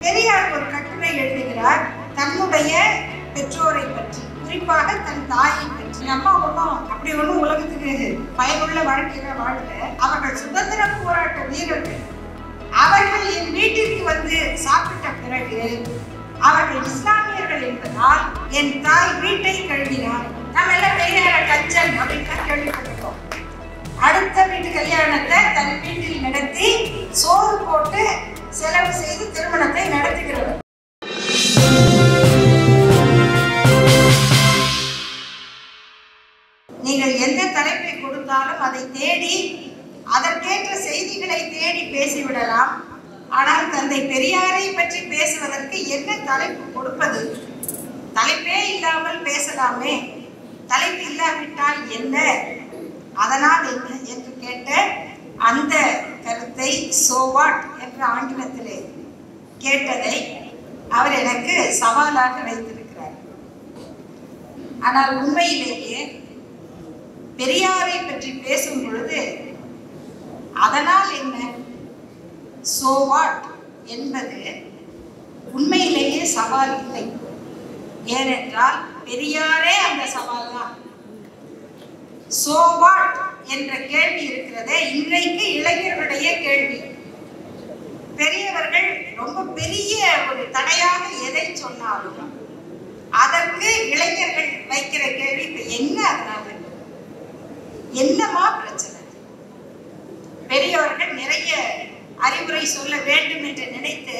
பெரியார் ஒரு கட்டுரை எழுதுகிறார் தன்னுடைய பெற்றோரை பற்றி, குறிப்பாக தன் தாயை பற்றி. அம்மா ஒன்றும் அப்படி ஒன்றும் உலகத்துக்கு பயனுள்ள வாழ்க்கையில வாழல. அவர்கள் சுதந்திர போராட்ட வீரர்கள். அவர்கள் என் வீட்டிற்கு வந்து சாப்பிட்ட பிறகு அவர்கள் இஸ்லாமியர்கள் என்பதால் என் தாய் வீட்டை கழுவினார். நம்ம எல்லாம் பெரியார கஞ்சன் அப்படின்னு கேள்விப்பட்டிருக்கோம். அடுத்த வீட்டு கல்யாணத்தை தன் வீட்டில் நடத்தி சோறு போட்டு செலவு செய்து திருமணத்தை நடத்துகிறவர். நீங்கள் எந்த தலைப்பை கொடுத்தாலும் அதை தேடி அதற்கேற்ற செய்திகளை தேடி பேசிவிடலாம். ஆனால் தந்தை பெரியாரை பற்றி பேசுவதற்கு என்ன தலைப்பு கொடுப்பது? தலைப்பே இல்லாமல் பேசலாமே. தலைப்பு இல்லாவிட்டால் என்ன, அதனால் என்ன என்று கேட்ட அந்த கருத்தை சோவாட் என்ற ஆங்கிலத்திலே கேட்டதை அவர் எனக்கு சவாலாக வைத்திருக்கிறார். ஆனால் உண்மையிலேயே பெரியாரை பற்றி பேசும் பொழுது அதனால் என்ன, சோவாட் என்பது உண்மையிலேயே சவால் இல்லை. ஏனென்றால் பெரியாரே அந்த சவால் தான். சோவாட் என்ற கேள்வி இருக்கிறதே இன்றைக்கு இளைஞர்களுடைய கேள்வி. பெரியவர்கள் ரொம்ப பெரிய ஒரு தடையாக எதை சொன்னாலும் அதற்கு இளைஞர்கள் வைக்கிற கேள்வி இப்ப என்ன, அதனால என்னமா பிரச்சனை? பெரியவர்கள் நிறைய அறிவுரை சொல்ல வேண்டும் என்று நினைத்து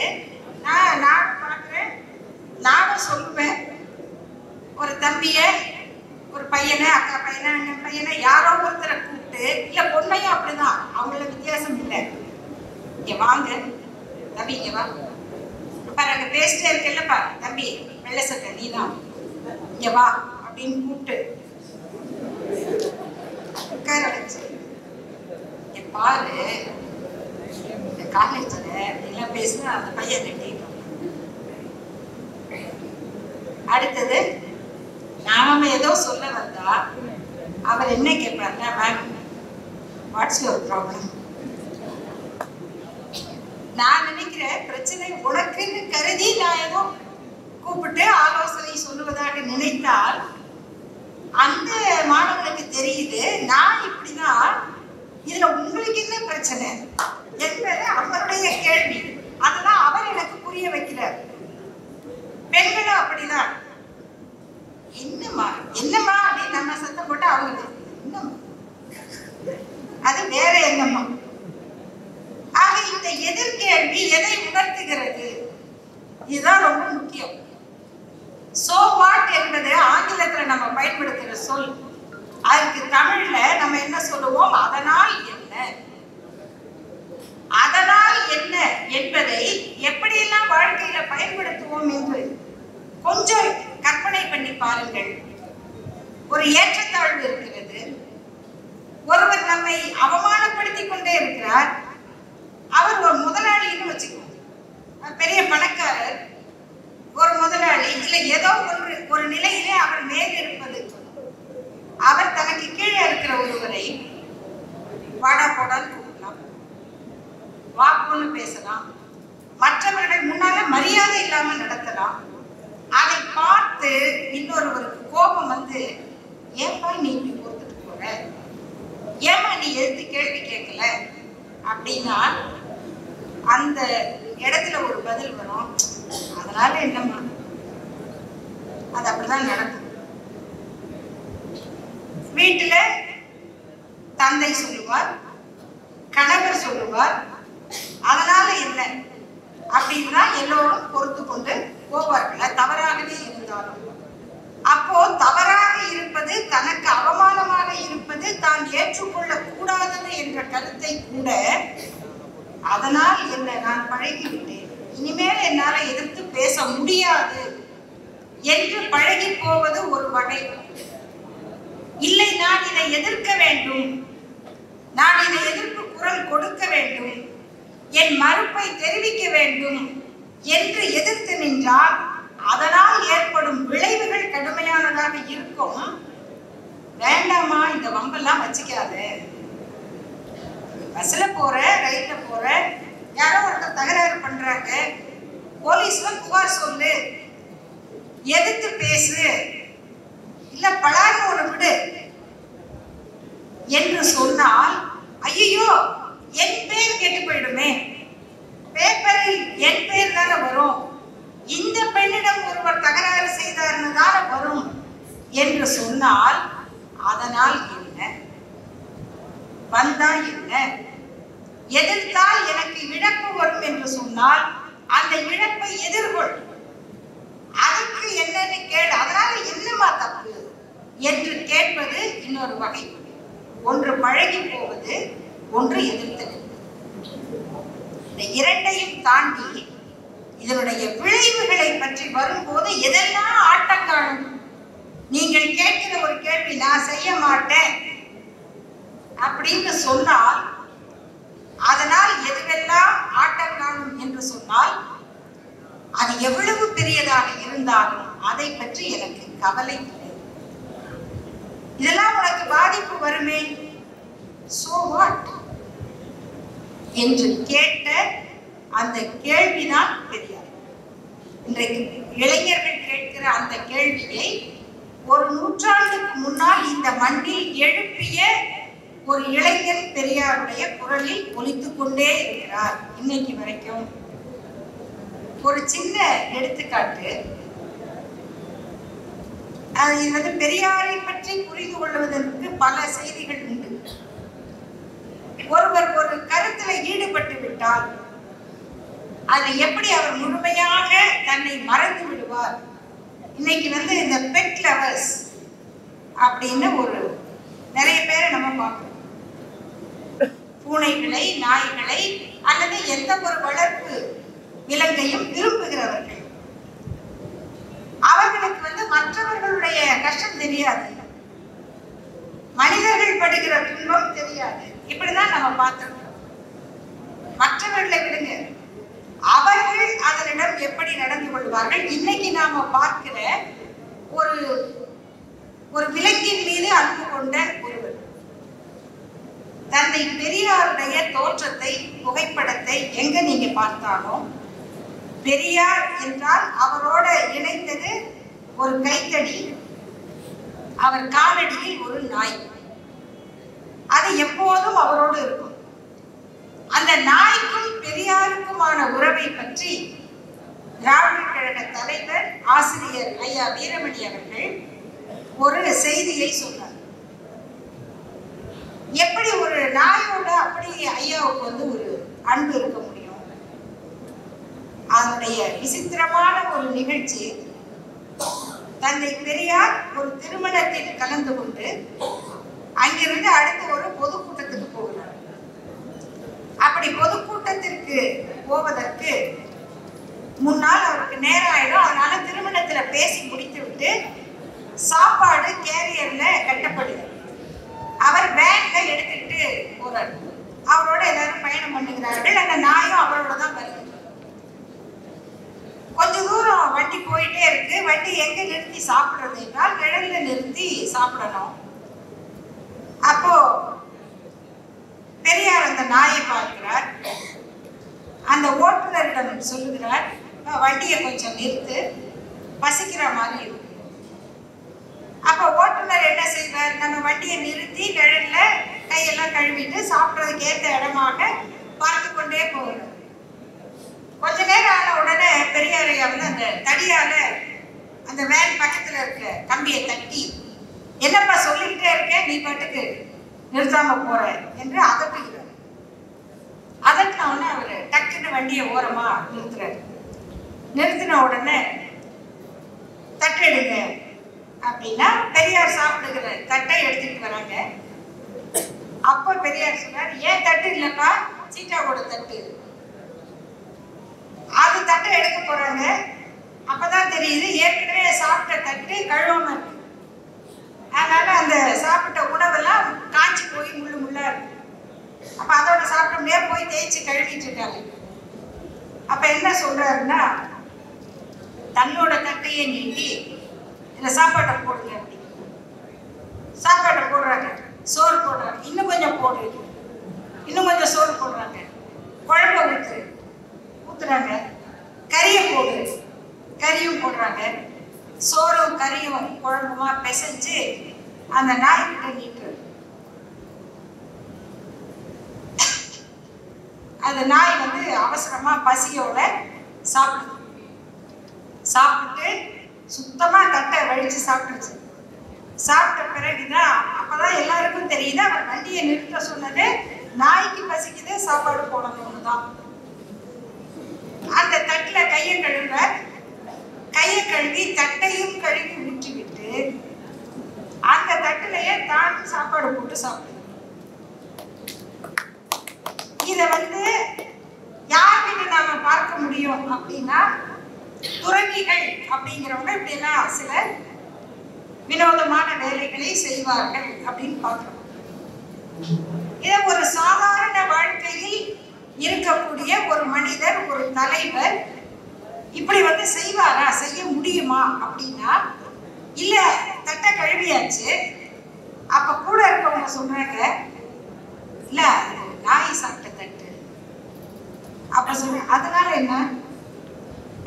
நான் பார்க்கிறேன், நானும் சொல்லுவேன். ஒரு தம்பிய, ஒரு பையனை, அக்கா பையனை, அண்ணன் பையனை, யாரோ ஒருத்தரை கூப்பிட்டு, இல்ல பொண்ணையும் அப்படிதான், அவங்கள வித்தியாசம் இல்லை, இங்க வாங்க தம்பி, இங்க வா பாரு, அங்க பேசிட்டே இருக்கல்லப்பா தம்பி, வெள்ளை சட்டை நீதான், இங்க வா அப்படின்னு கூப்பிட்டு உட்கார வச்சு, இங்க பாரு இந்த காலேஜ்ல எல்லாம் பேசுனா அந்த பையன் கட்டிட்டு. அடுத்தது நாம ஏதோ சொல்ல வந்தா அவர் என்ன கேட்பாருன்னா, மேம் வாட்ஸ் யுவர் ப்ராப்ளம்? நான் நினைக்கிறேன் பிரச்சனை உனக்குன்னு கருதி நான் ஏதோ கூப்பிட்டு ஆலோசனை சொல்லுவதாக நினைத்தால் அந்த மாணவனுக்கு தெரியுது நான் இப்படிதான், இதுல உங்களுக்கு என்ன பிரச்சனை என்பது அவருடைய கேள்வி. அதெல்லாம் அவர் எனக்கு புரிய வைக்கிறார். பெண்களும் அப்படிதான், என்னம்மா என்னம்மா அப்படின்னு நம்ம சத்தம் போட்டு அவங்க என்னம்மா, அது வேற என்னம்மா. ஆக இந்த எதிர்கேள்வி எதை உணர்த்துகிறது? இதுதான் ரொம்ப முக்கியம். சோ வாட் என்பது ஆங்கிலத்துல நம்ம பயன்படுத்துகிற சொல். அதுக்கு தமிழ்ல நம்ம என்ன சொல்லுவோம்? அதனால் என்ன. அதனால் என்ன என்பதை எப்படியெல்லாம் வாழ்க்கையில பயன்படுத்துவோம் என்று கொஞ்சம் கற்பனை பண்ணி பாருங்கள். ஒரு ஏற்றத்தாழ்வு இருக்கிறது. ஒருவர் நம்மை அவமானப்படுத்திக் கொண்டே இருக்கிறார். அவர் ஒரு முதலாளின்னு வச்சுக்குவோம், பெரிய பணக்காரர், ஒரு முதலாளி, இல்லை ஏதோ ஒரு நிலையிலே அவர் மேல் இருப்பது. அவர் தனக்கு கீழே இருக்கிற ஒருவரை வாடா போடான்னு கூப்பிடலாம், வாக்குன்னு பேசலாம், மற்றவர்கள் முன்னால மரியாதை இல்லாமல் நடத்தலாம். அதை பார்த்து இன்னொருவருக்கு கோபம் வந்து, ஏன்பா நீ இப்படி பொறுத்துட்டு போற, ஏமா நீ எதிர்த்து கேள்வி கேட்கல அப்படின்னா அந்த இடத்துல ஒரு பதில் வரும், அதனால என்னம்மா, அது அப்படிதான் நடக்கும். வீட்டுல தந்தை சொல்லுவார், கணவர் சொல்லுவார், அதனால என்ன அப்படின்னா எல்லோரும் பொறுத்து கொண்டு போவார்கள், தவறாகவே இருந்தாலும். அப்போ தவறாக இருப்பது, தனக்கு அவமானமாக இருப்பது, தான் ஏற்றுக்கொள்ள கூடாதது என்ற கருத்தை கூட அதனால் என்ன, நான் பழகிவிட்டேன், இனிமேல் என்னால எதிர்த்து பேச முடியாது என்று பழகி போவது ஒரு வகை. இல்லை, நான் இதை எதிர்க்க வேண்டும், நான் இதை எதிர்ப்பு குரல் கொடுக்க வேண்டும், என் மறுப்பை தெரிவிக்க வேண்டும் என்று எதிர்த்து நின்றால் அதனால் ஏற்படும் விளைவுகள் கடுமையானதாக இருக்கும். வேண்டாமா இந்த வம்பெல்லாம் வச்சுக்காத, பஸ்ல போற, ரயில்ல போற, யாரோ ஒருத்தர் தகராறு பண்றாங்க, போலீஸ் போலீஸ்ல புகார் சொல்லு, எதிர்த்து பேசு, இல்ல பலான்னு ஒரு விடு என்று சொன்னால், ஐயோ என் பேர் கெட்டு போயிடுமே, பேப்பரில் என் பேர் தானே வரும், இந்த பெண்ணிடம் ஒருவர் தகராறு செய்தார்னு தானே வரும் என்று சொன்னால், அதனால் என்ன, வந்தா என்ன, எதிர்த்தால் எனக்கு இழப்பு வரும் என்று சொன்னால் அந்த இழப்பை எதிர்கொள், அதுக்கு என்னன்னு கேள், அதனால என்னமா தப்பு என்று கேட்பது இன்னொரு வகை. ஒன்று பழகி போவது, ஒன்று எதிர்த்து. இந்த இரண்டையும் தாண்டி இதனுடைய விளைவுகளை பற்றி வரும்போது எதெல்லாம் ஆட்டம் காணும். நீங்கள் கேட்கிற ஒரு கேள்வி, நான் செய்ய மாட்டேன் அப்படின்னு சொன்னால் அதனால் எதுவெல்லாம் ஆட்டம் காணும் என்று சொன்னால், அது எவ்வளவு பெரியதாக இருந்தாலும் அதை பற்றி எனக்கு கவலை இல்லை. இதெல்லாம் உனக்கு பாதிப்பு வருமே, சோ வாட் என்று கேட்ட அந்த கேள்விதான் பெரியார். இன்றைக்கு இளைஞர்கள் கேட்கிற அந்த கேள்வியை ஒரு நூற்றாண்டுக்கு முன்னால் இந்த மண்ணில் எழுப்பிய ஒரு இளைஞன் பெரியாருடைய குரலில் ஒலித்துக் கொண்டே இருக்கிறார் இன்னைக்கு வரைக்கும். ஒரு சின்ன எடுத்துக்காட்டு, அது பெரியாரை பற்றி புரிந்து கொள்வதற்கு பல செய்திகள் உண்டு. ஒருவர் ஒரு கருத்துல ஈடுபட்டு விட்டால் அது எப்படி அவர் முழுமையாக தன்னை மறந்து விடுவார். இன்னைக்கு இந்த பெட் லவர்ஸ் அப்படின்னு ஒரு நிறைய பேரை நம்ம பார்க்கிறோம். பூனைகளை, நாய்களை அல்லது எந்த ஒரு வளர்ப்பு விலங்கையும் விரும்புகிறவர்கள். அவர்களுக்கு மற்றவர்களுடைய கஷ்டம் தெரியாது, மனிதர்கள் படுகிற துன்பம் தெரியாது. இப்படிதான் நம்ம பார்த்திருக்கோம். மற்றவர்களை விடுங்க, அவர்கள் அதனிடம் எப்படி நடந்து கொள்வார்கள். இன்னைக்கு நாம பார்க்கிற ஒரு விலங்கின் மீது அன்பு கொண்ட ஒருவர் தந்தை பெரியாருடைய தோற்றத்தை, புகைப்படத்தை எங்க நீங்க பார்த்தாலும் பெரியார் என்றால் அவரோட இணைந்தது ஒரு கைத்தடி, அவர் காலடியில் ஒரு நாய். அது எப்போதும் அவரோடு இருக்கும். அந்த நாய்க்கும் பெரியாருக்குமான உறவை பற்றி திராவிடர் கழக தலைவர் ஆசிரியர் ஐயா வீரமணி அவர்கள் ஒரு செய்தியை சொன்னார். எப்படி ஒரு நாயோட அப்படி ஐயாவுக்கு ஒரு அன்பு இருக்க முடியும்? அதனுடைய விசித்திரமான ஒரு நிகழ்ச்சி, தந்தை பெரியார் ஒரு திருமணத்தில் கலந்து கொண்டு அங்கிருந்து அடுத்து ஒரு பொதுக்கூட்டத்துக்கு போகிறார். அப்படி பொதுக்கூட்டத்திற்கு போவதற்கு முன்னால் அவருக்கு நேரம் ஆயிடும். அதனால திருமணத்துல பேசி முடித்து விட்டு சாப்பாடு கேரியர்ல கட்டப்படுது. அவர் வேன்ல எடுத்துக்கிட்டு போறார். அவரோட எல்லாரும் பயணம் பண்ணுகிறார்கள். அந்த நாயும் அவரோட தான் வருது. கொஞ்ச தூரம் வண்டி போயிட்டே இருக்கு. வண்டி எங்க நிறுத்தி சாப்பிடுறது என்றால் நிழல்ல நிறுத்தி சாப்பிடணும். அப்போ பெரியார் அந்த நாயை பார்க்கிறார். அந்த ஓட்டுநரிடம் சொல்லுகிறார், வண்டியை கொஞ்சம் நிறுத்து, பசிக்கிற மாதிரி இருக்கு. அப்ப ஓட்டுநர் என்ன செய்வார்? நம்ம வண்டியை நிறுத்தி நிழல்ல கையெல்லாம் கழுவிட்டு சாப்பிட்றதுக்கு ஏற்ற இடமாக பார்த்து கொண்டே போகிறார். கொஞ்ச நேரம் ஆன உடனே பெரியாரையா அந்த தடியால அந்த வேன் பக்கத்துல இருக்க கம்பியை தட்டி, என்னப்பா சொல்லிக்கிட்டே இருக்க, நீ பாட்டுக்கு நிறுத்தாம போற என்று அதட்டுகிறார். அதட்டின உடனே அவரு டக்குன்னு வண்டியை ஓரமா நிறுத்துறாரு. நிறுத்தின உடனே தட்டு எடுங்க அப்படின்னா பெரியார் சாப்பிடுகிற தட்டை எடுத்துட்டு வராங்க. அப்ப பெரியார் சொன்னார், ஏன் தட்டு இல்லப்பா, சீட்டாவோட தட்டு. அது தட்டை எடுக்க போறாங்க. அப்பதான் தெரியுது ஏற்கனவே சாப்பிட்ட தட்டு கழுவாம இருக்கு. அதனால அந்த சாப்பிட்ட உணவெல்லாம் காய்ச்சி போய் முள்ளு முள்ளா இருக்கு. அப்ப அதோட சாப்பிட்ட முடியாது, போய் தேய்ச்சி கழுவிட்டு இருக்காங்க. அப்ப என்ன சொல்றாருன்னா, தன்னோட தட்டையை நீட்டி இந்த சாப்பாட்டை போடுங்க அப்படி. சாப்பாட்டை போடுறாங்க, சோறு போடுறாங்க, இன்னும் கொஞ்சம் போடு, இன்னும் கொஞ்சம் சோறு போடுறாங்க, குழம்ப ஊத்துறாங்க, கறியை போடு, கறியும் போடுறாங்க. சோறும் கறியும் குழம்புமா பிசைஞ்சு அந்த நாய்கிட்ட நீட்டுறது. அந்த நாய் வந்து அவசரமா பசியோட சாப்பிட்டு சுத்தமா தட்டை வழிச்சு சாப்பிட்டுச்சு. சாப்பிட்ட பிறகுதான் அப்பதான் எல்லாருக்கும் தெரியுது அவர் வண்டியை நிறுத்த சொன்னது நாய்க்கு பசிக்குது சாப்பாடு போடணும்னு தான். அந்த தட்டுல கையை கழுவி தட்டையும் கழுவி ஊற்றி விட்டு அந்த தட்டுலயே தான் சாப்பாடு போட்டு சாப்பிடு. இத வந்து யார்கிட்ட நாம பார்க்க முடியும் அப்படின்னா, துறவிகள் அப்படிங்கிறவங்க இப்படி எல்லாம் சில வினோதமான வேலைகளை செய்வார்கள் அப்படின்னு பார்க்கிறோம். இத ஒரு சாதாரண வாழ்க்கையில் இருக்கக்கூடிய ஒரு மனிதர், ஒரு தலைவர் இப்படி வந்து செய்வாரா, செய்ய முடியுமா அப்படின்னா, இல்ல தட்டை கழுவியாச்சு. அப்ப கூட இருக்கவங்க சொல்றாங்க, இல்ல நாய் சாப்பிட்ட தட்டு அப்ப சொல்ற. அதனால என்ன,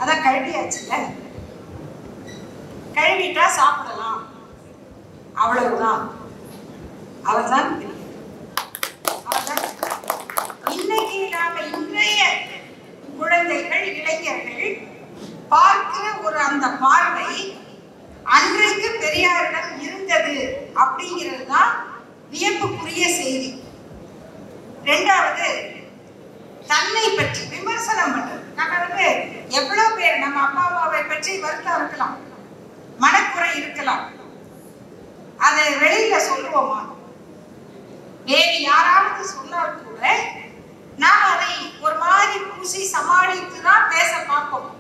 அதான் கழுவியாச்சுல, கழுவிட்டா சாப்பிடலாம், அவ்வளவுதான். அவர்தான் இன்னைக்கு நாம இன்றைய குழந்தைகள், இளைஞர்கள் பார்க்கிற ஒரு அந்த பார்வை அன்றைக்கு பெரியாரிடம் இருந்தது அப்படிங்கிறது தான் வியப்புக்குரிய செய்தி. இரண்டாவது, தன்னை பற்றி விமர்சனம் பண்றது. நம்ம எவ்வளவு பேர் நம்ம அப்பா அம்மாவை பற்றி வருத்தம் இருக்கலாம், மனக்குறை இருக்கலாம், அதை வெளியில சொல்லுவோமா? வேறு யாராவது சொன்னால் கூட நாம் அதை ஒரு மாதிரி பூசி சமாளித்து தான் பேச பார்ப்போம்.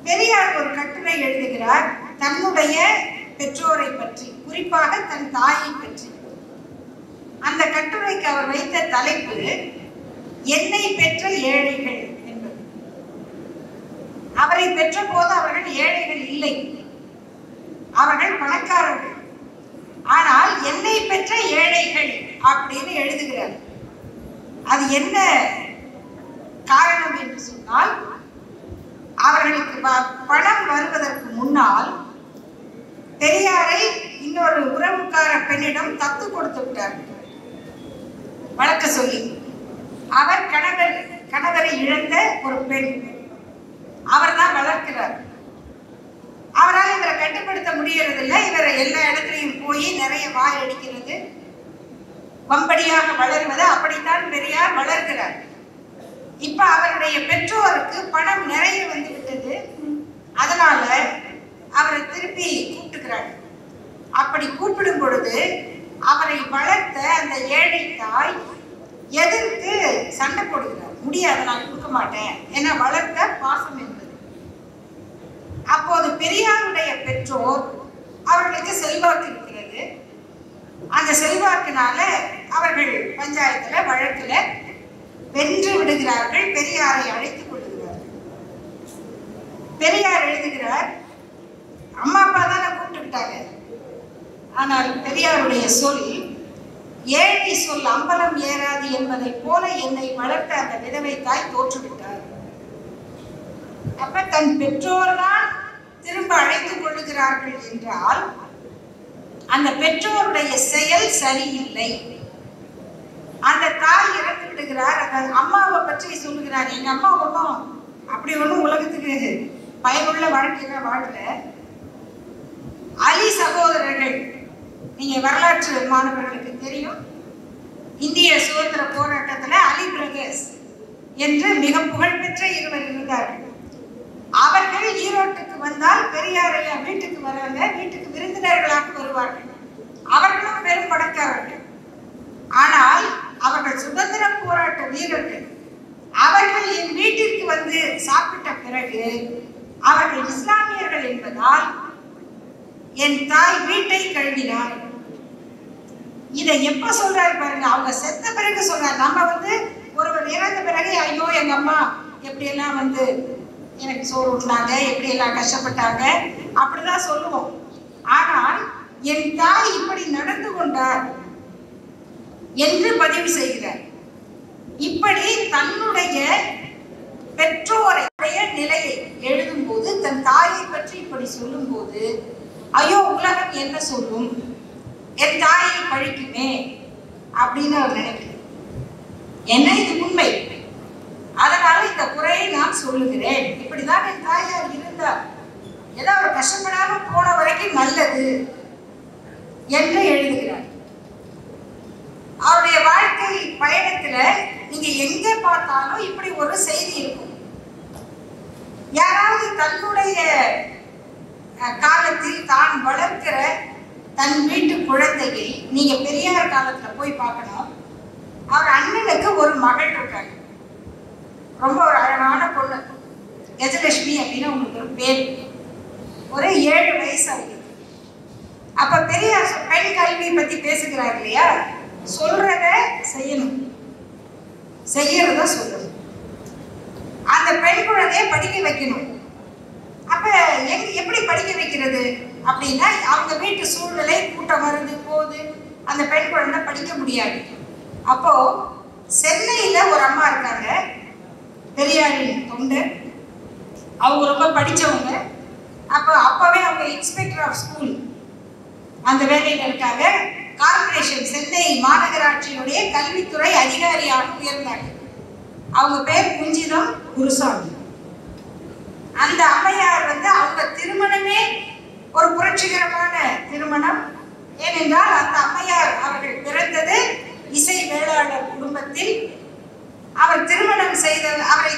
பெரியார் ஒரு கட்டுரை எழுதுகிறார் தன்னுடைய பெற்றோரை பற்றி, குறிப்பாக தன் தாயை பற்றி. அந்த கட்டுரைக்கு அவர் வைத்த தலைப்பு என்னை பெற்ற ஏழைகள் என்பது. அவரை பெற்ற போது அவர்கள் ஏழைகள் இல்லை, அவர்கள் பணக்காரர்கள். ஆனால் என்னை பெற்ற ஏழைகள் அப்படின்னு எழுதுகிறார். அது என்ன காரணம் என்று சொன்னால், அவர்களுக்கு பணம் வருவதற்கு முன்னால் பெரியாரை இன்னொரு உறவுக்கார பெண்ணிடம் தத்து கொடுத்து விட்டார் வளர்க்க சொல்லி. அவர் கணவரை இழந்த ஒரு பெண், அவர் தான் வளர்க்கிறார். அவரால் இவரை கட்டுப்படுத்த முடியறதில்லை. இவரை எல்லா இடத்துலையும் போய் நிறைய வாய் அடிக்கிறது, வம்படியாக வளர்வது, அப்படித்தான் பெரியார் வளர்க்கிறார். இப்ப அவருடைய பெற்றோருக்கு பணம் நிறைய வந்து விட்டது. அதனால அவரை திருப்பி கூப்பிட்டுக்கிறார். அப்படி கூப்பிடும் பொழுது அவரை வளர்த்த அந்த ஏழை தாய் எதிர்த்து சண்டை போடுகிறார். முடியாது, நான் கொடுக்க மாட்டேன், ஏன்னா வளர்த்த பாசம் என்பது. அப்போது பெரியாருடைய பெற்றோர், அவர்களுக்கு செல்வாக்கு இருக்கிறது. அந்த செல்வாக்கினால அவர்கள் பஞ்சாயத்துல வழக்குல வென்று விடுகிறார்கள். பெரியாரை அழைத்துக் கொள்கிறார்கள். பெரியார் எழுதுகிறார், அம்மா அப்பா தானே கூப்பிட்டுட்டாங்க, ஆனால் பெரியாருடைய சொல் ஏழை சொல் அம்பலம் ஏறாது என்பதை போல என்னை வளர்த்த அந்த விதவை தாய் தோற்றுவிட்டார். அப்ப தன் பெற்றோர் தான் திரும்ப அழைத்துக் கொள்ளுகிறார்கள் என்றால் அந்த பெற்றோருடைய செயல் சரியில்லை. அந்த தாய் இறந்து விடுகிறார். அந்த அம்மாவை பற்றி சொல்லுகிறார், எங்க அம்மா ஒன்றும் அப்படி ஒன்றும் உலகத்துக்கு பயனுள்ள வாழ்க்கையில வாழல. அலி சகோதரர்கள், நீங்க வரலாற்று மாணவர்களுக்கு தெரியும், இந்திய சுதந்திர போராட்டத்துல அலி பிரதர்ஸ் என்று மிக புகழ்பெற்ற இருவர் இருந்தார்கள். அவர்கள் ஈரோட்டுக்கு வந்தால் பெரியார் வீட்டுக்கு வராங்க, வீட்டுக்கு விருந்தினர்களாக வருவார்கள். அவர்களும் பெரும் பணக்காரர்கள். ஆனால் அவர்கள் சுதந்திர போராட்ட வீரர்கள். அவர்கள் என் வீட்டிற்கு வந்து சாப்பிட்ட பிறகு அவர்கள் இஸ்லாமியர்கள் என்பதால் என் தாய் வீட்டை கழுவினார். இதை எப்ப சொல்றாரு பாருங்க, அவங்க செத்த பிறகு சொல்றாரு. நம்ம வந்து ஒருவர் இறந்த பிறகு ஐயோ எங்க அம்மா எப்படியெல்லாம் வந்து எனக்கு சோறு ஊட்டினாங்க, எப்படியெல்லாம் கஷ்டப்பட்டாங்க அப்படிதான் சொல்லுவோம். ஆனால் என் தாய் இப்படி நடந்து கொண்டார் என்று பதிவு செய்கிறார். இப்படி தன்னுடைய பெற்றோருடைய நிலையை எழுதும் சொல்லும்போது ஐயோ உலகம் என்ன சொல்லும், என் தாயை பழிக்குமே அப்படின்னு அவர் நினைக்கிறார். என்ன இது உண்மை, அதனால இந்த குறையை நான் சொல்லுகிறேன். இப்படிதான் என் தாயார் இருந்தார், ஏதோ அவர் கஷ்டப்படாம போன வரைக்கும் நல்லது என்று எழுதுகிறார். அவருடைய வாழ்க்கை பயணத்துல நீங்க எங்க பார்த்தாலும் இப்படி ஒரு செய்தி இருக்கும். யாராவது தன்னுடைய காலத்தில் தான் வளர்க்கிற தன் வீட்டு குழந்தையை நீங்க பெரியார் காலத்துல போய் பார்க்கணும். அவர் அண்ணனுக்கு ஒரு மகள் இருக்காங்க, ரொம்ப ஒரு அழகான பொண்ணு, கஜலட்சுமி அப்படின்னு உங்களுக்கு ஒரு பேர். ஒரு 7 வயசு அவங்களுக்கு. அப்ப பெரியார் பெண் கல்வியை பத்தி பேசுகிறார் இல்லையா, சொல்றத செய்யணும், செய்யறத சொல்லணும். அந்த பெண் குழந்தைய படிக்க வைக்கணும். அப்ப எப்படி படிக்க வைக்கிறது அப்படின்னா, அவங்க வீட்டு சூழ்நிலை கூட்டம் வருது போது அந்த பெண் குழந்தை படிக்க முடியாது. அப்போ சென்னையில ஒரு அம்மா இருக்காங்க, பெரியாரின் தொண்டர், அவங்க ரொம்ப படிச்சவங்க. அப்பவே அவங்க இன்ஸ்பெக்டர் ஆஃப் ஸ்கூல் அந்த வேலையில இருக்காங்க. கார்பரேஷன் சென்னை மாநகராட்சியினுடைய கல்வித்துறை அதிகாரியாக உயர்ந்தாங்க. அவங்க பேர் குஞ்சிதம் குருசாமி. அந்த அம்மையார் அவங்க திருமணமே ஒரு புரட்சிகரமான திருமணம். ஏனென்றால் அந்த அம்மையார் அவர்கள் பிறந்தது இசை வேளாளர் குடும்பத்தில். அவரை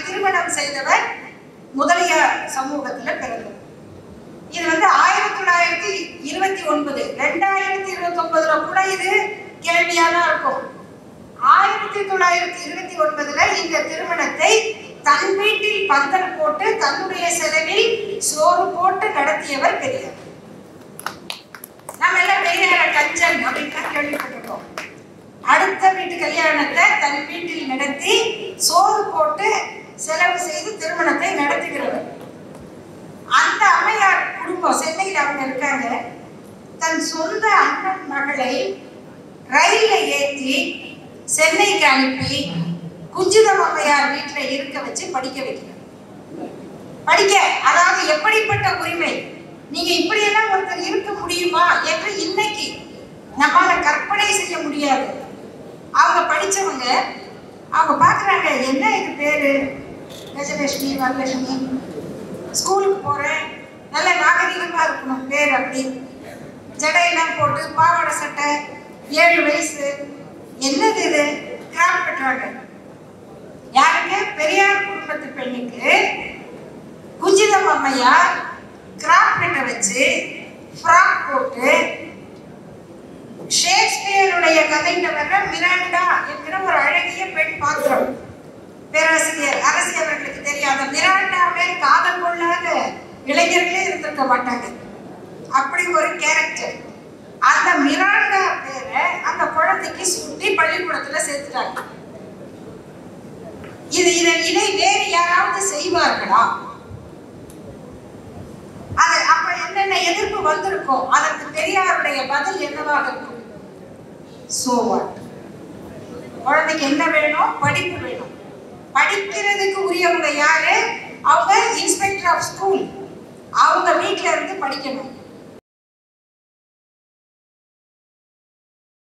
திருமணம் செய்தவர் முதலியார் சமூகத்தில் பிறந்தவர். இது 1929 2029 கூட இது கேள்வியான இருக்கும். 1929 இந்த திருமணத்தை தன் வீட்டில் பந்தல் போட்டு தன்னுடைய செலவில் சோறு போட்டு நடத்தியவர் பெரியார். நம்ம எல்லாம் பெரியார கஞ்சன் அப்படின்னு கேள்விப்பட்டிருக்கோம். அடுத்த வீட்டு கல்யாணத்தை தன் வீட்டில் நடத்தி சோறு போட்டு செலவு செய்து திருமணத்தை நடத்துகிறவர். அந்த அம்மையார் குடும்பம் சென்னையில் அவங்க இருக்காங்க. தன் சொந்த அண்ணன் மகளை ரயில்ல ஏற்றி சென்னைக்கு அனுப்பி குஞ்சிதம் அம்மையார் வீட்டில் இருக்க வச்சு படிக்க வைக்கிறார். அதாவது எப்படிப்பட்ட உரிமை, நீங்க இப்படியெல்லாம் ஒருத்தர் இருக்க முடியுமா என்று இன்னைக்கு நம்மால கற்பனை செய்ய முடியாது. அவங்க படிச்சவங்க, அவங்க பாக்குறாங்க, என்ன இது பேரு கஜலட்சுமி வரலட்சுமி, ஸ்கூலுக்கு போறேன், நல்ல நாகரிகமா இருக்கணும் பேர், அப்படி ஜடையெல்லாம் போட்டு பாவாடை சட்டை, 7 வயசு, என்னது இது கிராப் பெற்றாங்க. யாருக்கு? பெரியார் குடும்பத்து பெண்ணுக்கு குஞ்சிதம் அம்மையார் கிராப் பெட்ட வச்சு ஃப்ராக் போட்டு ஷேக்ஸ்பியருடைய கதையில வர்ற மிராண்டா என்கிற ஒரு அழகிய பெண் பாத்திரம். பேராசிரியர் அரசி அவர்களுக்கு தெரியாத மிராண்டாவே காதல் கொள்ளாத இளைஞர்களே இருந்திருக்க மாட்டாங்க. அப்படி ஒரு கேரக்டர். அந்த மிராண்டா பேரை அந்த குழந்தைக்கு சுட்டி பள்ளிக்கூடத்துல சேர்த்துட்டாங்க. இதை வேறு யாராவது செய்வார்களா? அப்ப என்னென்ன எதிர்ப்பு வந்திருக்கும், அதற்கு பெரியாருடைய பதில் என்னவாக இருக்கும்? So what? குழந்தைக்கு என்ன வேணும்? படிப்பு வேணும். படிக்கிறதுக்கு உரியவங்க யாரு? அவங்க இன்ஸ்பெக்டர் ஆஃப் ஸ்கூல். அவங்க வீட்டுல இருந்து படிக்கணும்.